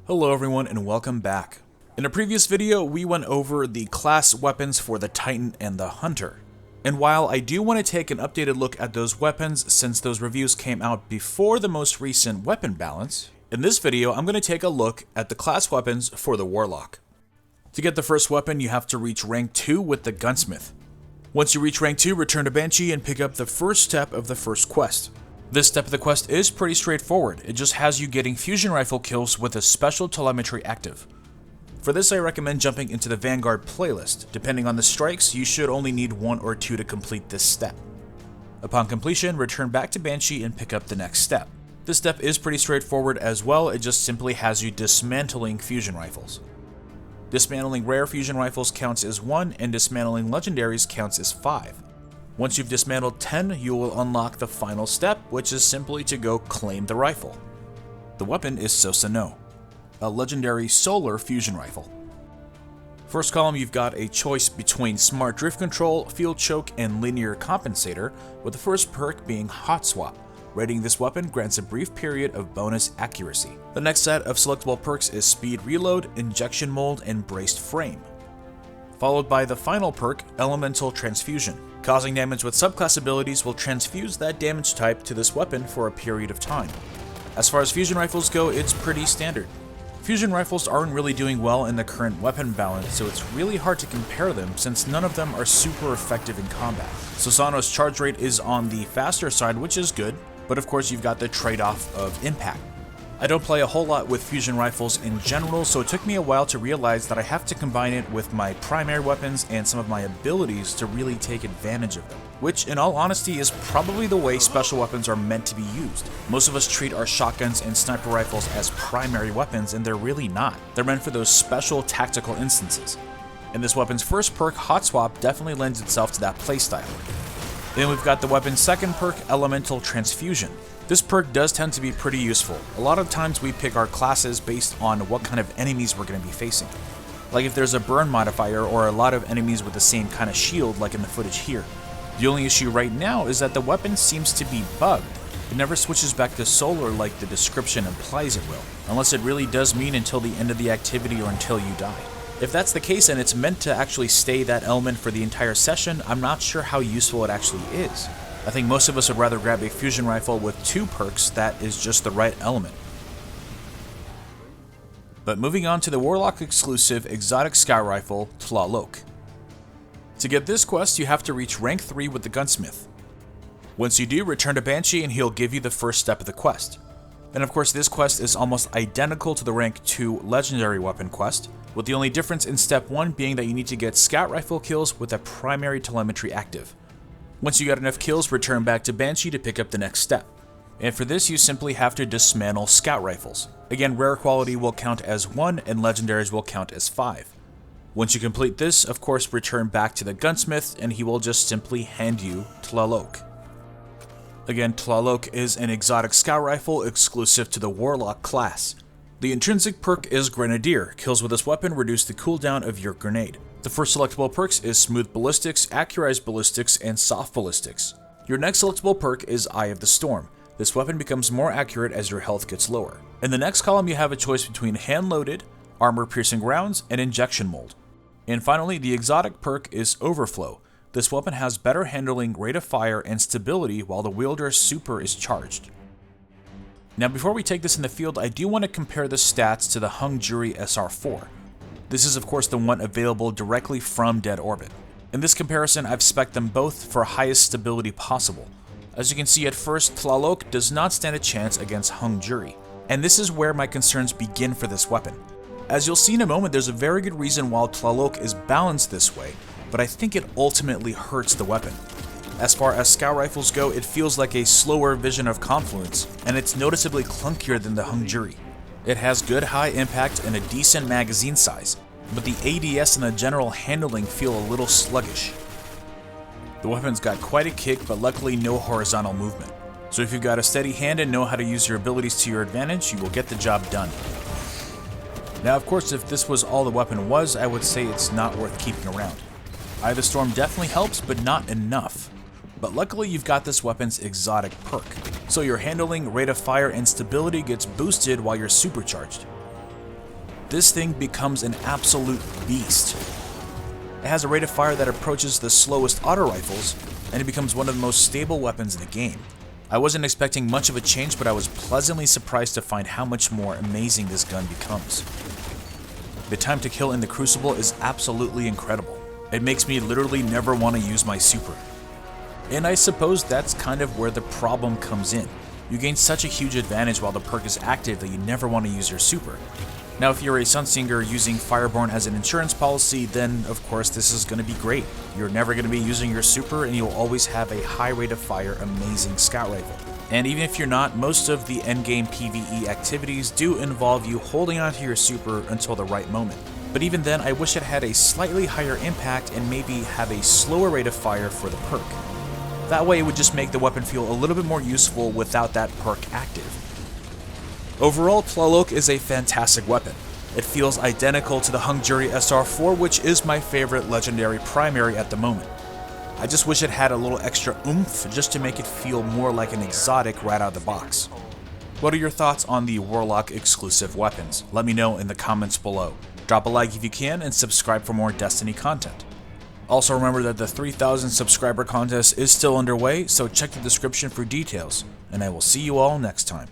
Hello everyone and welcome back. In a previous video we went over the class weapons for the Titan and the Hunter. And while I do want to take an updated look at those weapons since those reviews came out before the most recent weapon balance, in this video I'm going to take a look at the class weapons for the Warlock. To get the first weapon you have to reach rank 2 with the Gunsmith. Once you reach rank 2, return to Banshee and pick up the first step of the first quest. This step of the quest is pretty straightforward, it just has you getting fusion rifle kills with a special telemetry active. For this I recommend jumping into the Vanguard playlist. Depending on the strikes, you should only need 1 or 2 to complete this step. Upon completion, return back to Banshee and pick up the next step. This step is pretty straightforward as well, it just simply has you dismantling fusion rifles. Dismantling rare fusion rifles counts as 1 and dismantling legendaries counts as 5. Once you've dismantled 10, you will unlock the final step, which is simply to go claim the rifle. The weapon is Susanoo, a legendary solar fusion rifle. First column, you've got a choice between Smart Drift Control, Field Choke, and Linear Compensator, with the first perk being Hot Swap. Rating this weapon grants a brief period of bonus accuracy. The next set of selectable perks is Speed Reload, Injection Mold, and Braced Frame. Followed by the final perk, Elemental Transfusion. Causing damage with subclass abilities will transfuse that damage type to this weapon for a period of time. As far as fusion rifles go, it's pretty standard. Fusion rifles aren't really doing well in the current weapon balance, so it's really hard to compare them since none of them are super effective in combat. Susanoo's charge rate is on the faster side, which is good, but of course you've got the trade-off of impact. I don't play a whole lot with fusion rifles in general, so it took me a while to realize that I have to combine it with my primary weapons and some of my abilities to really take advantage of them. Which, in all honesty, is probably the way special weapons are meant to be used. Most of us treat our shotguns and sniper rifles as primary weapons, and they're really not. They're meant for those special tactical instances. And this weapon's first perk, Hot Swap, definitely lends itself to that playstyle. Then we've got the weapon's second perk, Elemental Transfusion. This perk does tend to be pretty useful. A lot of times we pick our classes based on what kind of enemies we're going to be facing. Like if there's a burn modifier or a lot of enemies with the same kind of shield like in the footage here. The only issue right now is that the weapon seems to be bugged. It never switches back to solar like the description implies it will, unless it really does mean until the end of the activity or until you die. If that's the case and it's meant to actually stay that element for the entire session, I'm not sure how useful it actually is. I think most of us would rather grab a fusion rifle with 2 perks that is just the right element. But moving on to the Warlock exclusive exotic sky rifle, Tlaloc. To get this quest, you have to reach rank 3 with the Gunsmith. Once you do, return to Banshee and he'll give you the first step of the quest. And of course this quest is almost identical to the rank 2 legendary weapon quest, with the only difference in step 1 being that you need to get scout rifle kills with a primary telemetry active. Once you got enough kills, return back to Banshee to pick up the next step. And for this you simply have to dismantle scout rifles. Again, rare quality will count as 1 and legendaries will count as 5. Once you complete this, of course return back to the Gunsmith and he will just simply hand you Tlaloc. Again, Tlaloc is an exotic scout rifle exclusive to the Warlock class. The intrinsic perk is Grenadier. Kills with this weapon reduce the cooldown of your grenade. The first selectable perks is Smooth Ballistics, Accurized Ballistics, and Soft Ballistics. Your next selectable perk is Eye of the Storm. This weapon becomes more accurate as your health gets lower. In the next column you have a choice between Hand-Loaded, Armor-Piercing Rounds, and Injection Mold. And finally, the exotic perk is Overflow. This weapon has better handling, rate of fire, and stability while the wielder's super is charged. Now before we take this in the field, I do want to compare the stats to the Hung Jury SR4. This is of course the one available directly from Dead Orbit. In this comparison, I've spec'd them both for highest stability possible. As you can see at first, Tlaloc does not stand a chance against Hung Jury, and this is where my concerns begin for this weapon. As you'll see in a moment, there's a very good reason why Tlaloc is balanced this way, but I think it ultimately hurts the weapon. As far as scout rifles go, it feels like a slower Vision of Confluence, and it's noticeably clunkier than the Hung Jury. It has good high impact and a decent magazine size, but the ADS and the general handling feel a little sluggish. The weapon's got quite a kick, but luckily no horizontal movement. So if you've got a steady hand and know how to use your abilities to your advantage, you will get the job done. Now of course, if this was all the weapon was, I would say it's not worth keeping around. Eye of the Storm definitely helps, but not enough. But luckily you've got this weapon's exotic perk, so your handling, rate of fire, and stability gets boosted while you're supercharged. this thing becomes an absolute beast. It has a rate of fire that approaches the slowest auto rifles, and it becomes one of the most stable weapons in the game. I wasn't expecting much of a change, but I was pleasantly surprised to find how much more amazing this gun becomes. The time to kill in the Crucible is absolutely incredible. It makes me literally never want to use my super. And I suppose that's kind of where the problem comes in. You gain such a huge advantage while the perk is active that you never want to use your super. Now if you're a Sunsinger using Fireborn as an insurance policy, then of course this is going to be great. You're never going to be using your super and you'll always have a high rate of fire amazing scout rifle. And even if you're not, most of the endgame PvE activities do involve you holding onto your super until the right moment. But even then, I wish it had a slightly higher impact and maybe have a slower rate of fire for the perk. That way it would just make the weapon feel a little bit more useful without that perk active. Overall, Tlaloc is a fantastic weapon. It feels identical to the Hung Jury SR4, which is my favorite legendary primary at the moment. I just wish it had a little extra oomph just to make it feel more like an exotic right out of the box. What are your thoughts on the Warlock exclusive weapons? Let me know in the comments below. Drop a like if you can and subscribe for more Destiny content. Also remember that the 3,000 subscriber contest is still underway, so check the description for details, and I will see you all next time.